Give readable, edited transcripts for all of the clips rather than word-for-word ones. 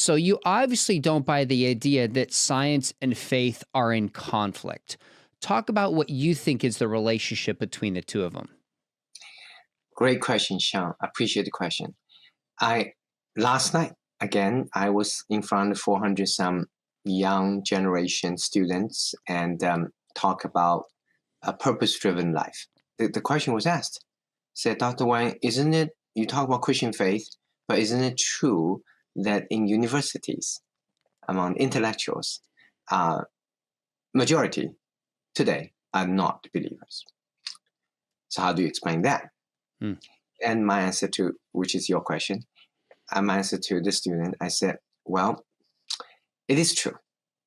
So you obviously don't buy the idea that science and faith are in conflict. Talk about what you think is the relationship between the two of them. Great question, Sean. I appreciate the question. Last night, again, I was in front of 400 some young generation students and talk about a purpose-driven life. The question was asked, said, Dr. Wang, isn't it, you talk about Christian faith, but isn't it true that in universities, among intellectuals, majority today are not believers? So how do you explain that? And my answer to, which is your question, my answer to the student, I said, well, it is true.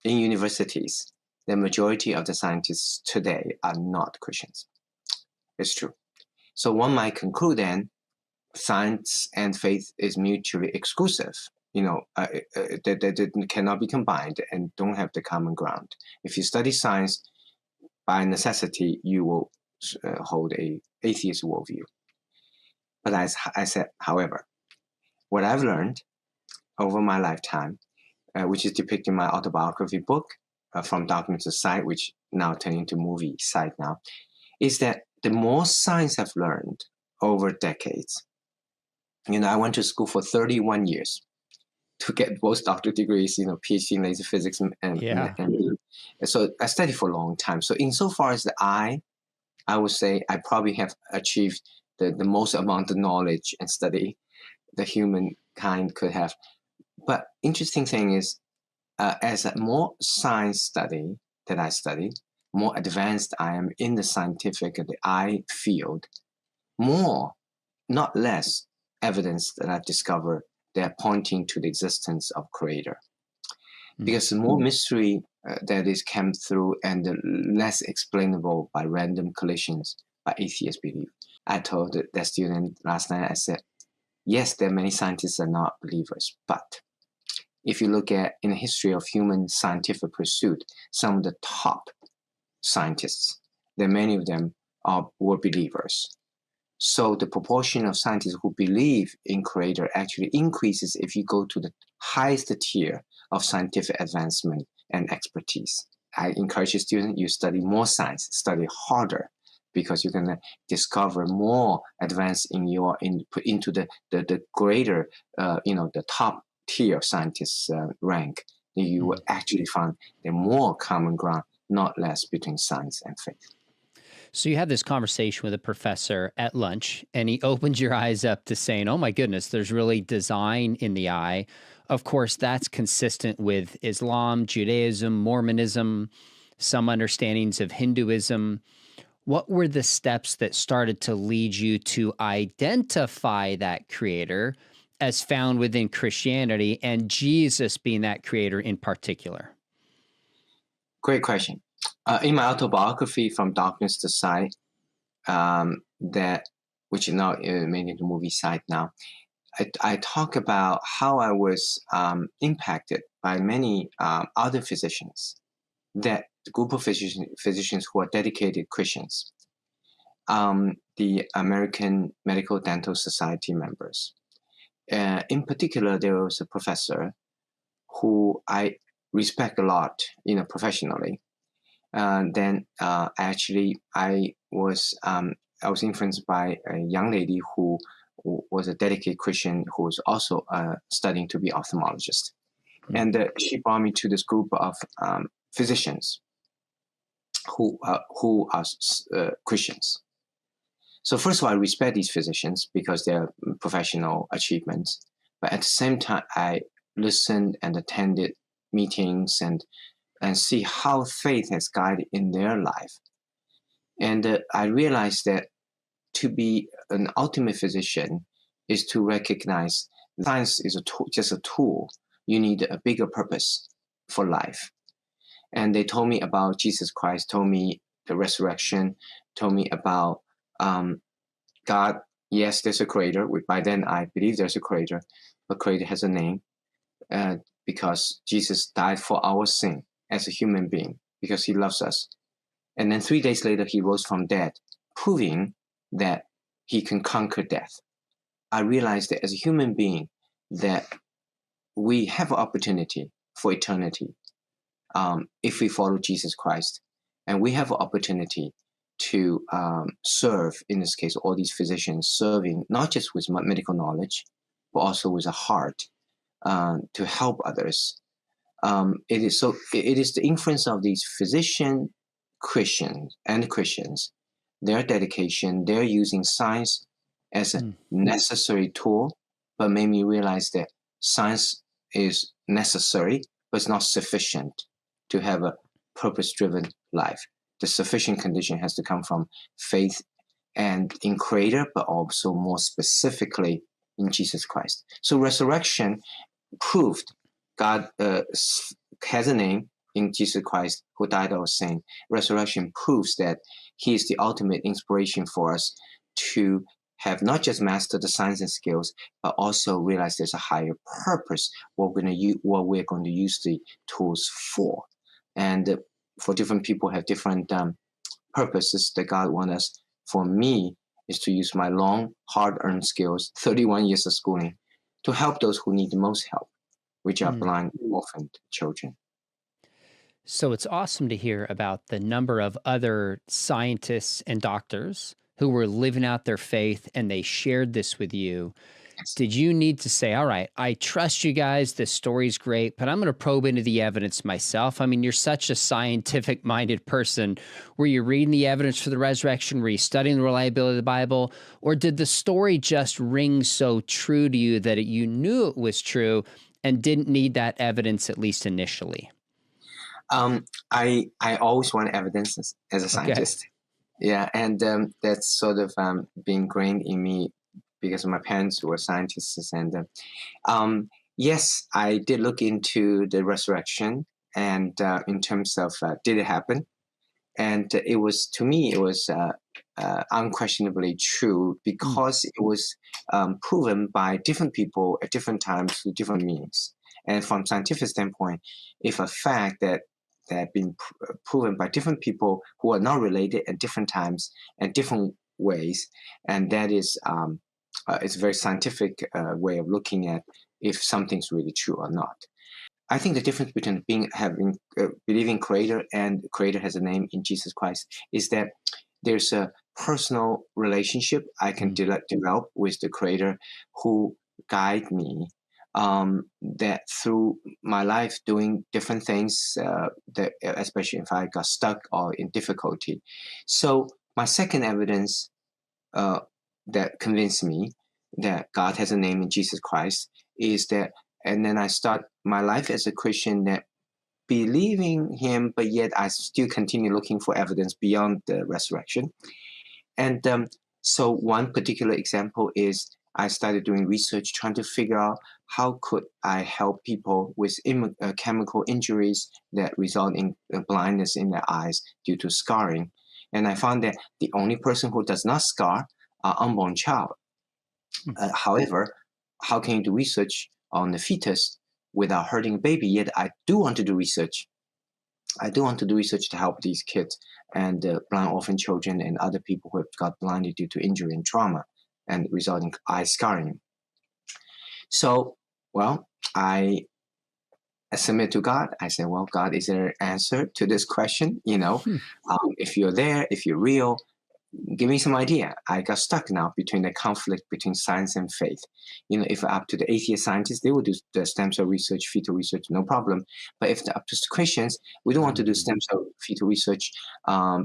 In universities, the majority of the scientists today are not Christians. It's true. So one might conclude then, science and faith is mutually exclusive. They cannot be combined and don't have the common ground. If you study science, by necessity, you will hold a atheist worldview. But as I said, however, what I've learned over my lifetime, which is depicted in my autobiography book, From Darkness to Sight, which now turned into movie Sight now, is that the more science I've learned over decades, I went to school for 31 years to get both doctorate degrees, PhD in laser physics, and so I studied for a long time. So insofar as I would say I probably have achieved the most amount of knowledge and study the humankind could have. But interesting thing is, as a more science study that I study, more advanced I am in the scientific, the eye field, more, not less, evidence that I've discovered that are pointing to the existence of Creator. Because the more mystery that is come through and the less explainable by random collisions by atheist belief. I told that student last night, I said, yes, there are many scientists are not believers, but if you look at in the history of human scientific pursuit, some of the top scientists, there are many of them were believers. So the proportion of scientists who believe in Creator actually increases if you go to the highest tier of scientific advancement and expertise. I encourage students, you study more science, study harder, because you're going to discover more advance into the greater, the top tier of scientists rank. You will actually find the more common ground, not less, between science and faith. So you had this conversation with a professor at lunch, and he opened your eyes up to saying, oh my goodness, there's really design in the eye. Of course, that's consistent with Islam, Judaism, Mormonism, some understandings of Hinduism. What were the steps that started to lead you to identify that Creator as found within Christianity, and Jesus being that Creator in particular? Great question. In my autobiography, From Darkness to Sight, which is now made into movie Sight now, I talk about how I was impacted by many other physicians, that group of physicians who are dedicated Christians, the American Medical Dental Society members. In particular, there was a professor who I respect a lot, professionally. Then I was influenced by a young lady who was a dedicated Christian who was also studying to be ophthalmologist. And she brought me to this group of physicians who are Christians. So first of all, I respect these physicians because they're professional achievements. But at the same time, I listened and attended meetings and see how faith has guided in their life. And I realized that to be an ultimate physician is to recognize science is just a tool. You need a bigger purpose for life. And they told me about Jesus Christ, told me the resurrection, told me about God. Yes, there's a Creator. By then, I believe there's a Creator, but Creator has a name because Jesus died for our sin as a human being because He loves us. And then 3 days later, He rose from dead, proving that He can conquer death. I realized that as a human being, that we have an opportunity for eternity if we follow Jesus Christ. And we have an opportunity to serve, in this case, all these physicians, serving not just with medical knowledge, but also with a heart to help others. It is the influence of these physician Christians, their dedication, they're using science as a necessary tool, but made me realize that science is necessary, but it's not sufficient to have a purpose-driven life. The sufficient condition has to come from faith and in Creator, but also more specifically in Jesus Christ. So resurrection proved God has a name in Jesus Christ who died our sin. Resurrection proves that He is the ultimate inspiration for us to have not just mastered the science and skills, but also realize there's a higher purpose what we're going to use the tools for. And for different people have different purposes that God wants us. For me, is to use my long, hard-earned skills, 31 years of schooling, to help those who need the most help, which are blind, orphaned children. So it's awesome to hear about the number of other scientists and doctors who were living out their faith, and they shared this with you. Yes. Did you need to say, all right, I trust you guys, this story's great, but I'm going to probe into the evidence myself? I mean, you're such a scientific-minded person. Were you reading the evidence for the resurrection? Were you studying the reliability of the Bible? Or did the story just ring so true to you that you knew it was true and didn't need that evidence, at least initially? I always want evidence as a scientist. Okay. Yeah, and that's sort of been ingrained in me because my parents were scientists. And yes, I did look into the resurrection, and in terms of did it happen? And it was, to me, it was unquestionably true because it was proven by different people at different times through different means. And from scientific standpoint, if a fact that have been proven by different people who are not related at different times and different ways, and that is it's a very scientific way of looking at if something's really true or not. I think the difference between believing Creator and Creator has a name in Jesus Christ is that there's a personal relationship I can develop with the Creator who guide me. That through my life doing different things, that especially if I got stuck or in difficulty. So my second evidence that convinced me that God has a name in Jesus Christ is that, and then I start my life as a Christian that believing Him, but yet I still continue looking for evidence beyond the resurrection. And so one particular example is I started doing research trying to figure out how could I help people with chemical injuries that result in blindness in their eyes due to scarring. And I found that the only person who does not scar are unborn child. However, how can you do research on the fetus without hurting a baby? Yet I do want to do research. I do want to do research to help these kids and blind orphan children and other people who have got blinded due to injury and trauma and resulting eye scarring. So, well, I submit to God. I say, well, God, is there an answer to this question? If you're there, if you're real, give me some idea. I got stuck now between the conflict between science and faith. If up to the atheist scientists, they will do the stem cell research, fetal research, no problem. But if up to Christians, we don't want to do stem cell fetal research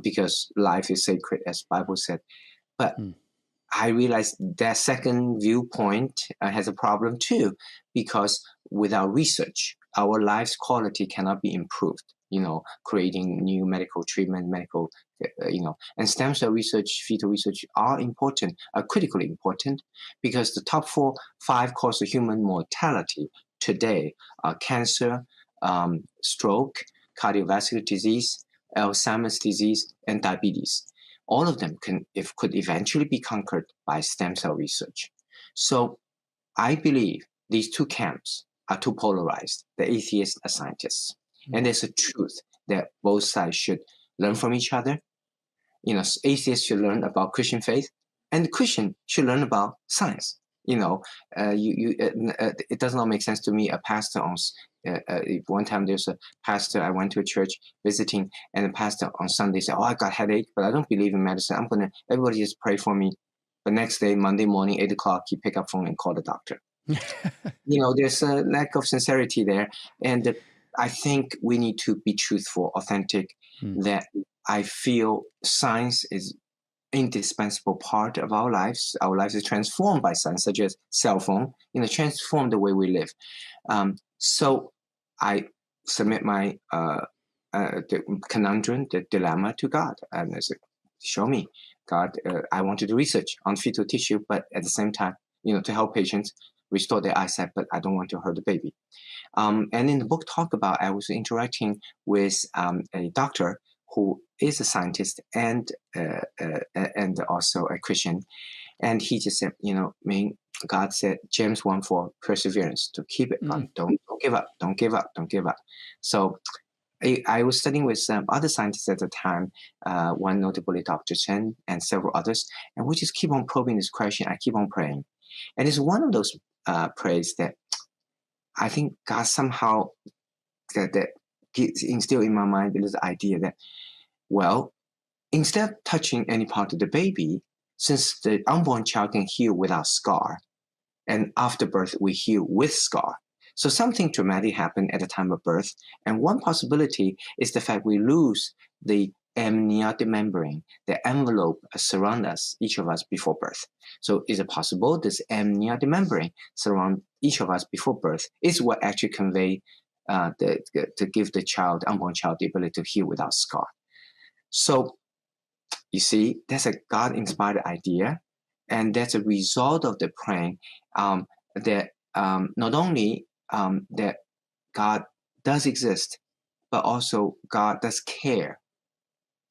because life is sacred, as the Bible said. But I realized that second viewpoint has a problem too, because without research, our life's quality cannot be improved. Creating new medical treatment, and stem cell research, fetal research are important, are critically important, because the top 5 causes of human mortality today are cancer, stroke, cardiovascular disease, Alzheimer's disease, and diabetes. All of them could eventually be conquered by stem cell research. So I believe these two camps are too polarized, the atheists and scientists. And there's a truth that both sides should learn from each other. Atheists should learn about Christian faith, and the Christian should learn about science. it does not make sense to me. A pastor one time there's a pastor I went to a church visiting, and the pastor on Sunday said, I got headache, but I don't believe in medicine. Everybody just pray for me. The next day, Monday morning, 8 o'clock, he pick up phone and call the doctor. There's a lack of sincerity there. And I think we need to be truthful, authentic, that I feel science is indispensable part of our lives. Our lives is transformed by science, such as cell phone, transform the way we live. So I submit my the conundrum, the dilemma to God. And I said, show me, God, I want to do research on fetal tissue, but at the same time, to help patients restore their eyesight, but I don't want to hurt the baby. And in the book talk about, I was interacting with a doctor who is a scientist and also a Christian. And he just said, Ming, God said, James 1:4, perseverance, to keep it on. Don't give up, don't give up, don't give up. So I was studying with some other scientists at the time, one notably Dr. Chen and several others, and we just keep on probing this question. I keep on praying. And it's one of those prayers that I think God somehow that instilled in my mind this idea that, well, instead of touching any part of the baby, since the unborn child can heal without scar, and after birth we heal with scar. So something dramatic happened at the time of birth, and one possibility is the fact we lose the amniotic membrane, the envelope surround us, each of us before birth. So is it possible this amniotic membrane surround each of us before birth is what actually convey to give the child, unborn child, the ability to heal without scar? So you see, that's a God-inspired idea, and that's a result of the praying that not only that God does exist, but also God does care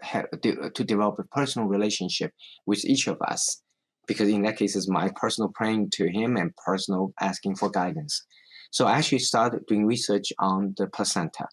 to develop a personal relationship with each of us, because in that case it's my personal praying to him and personal asking for guidance. So I actually started doing research on the placenta.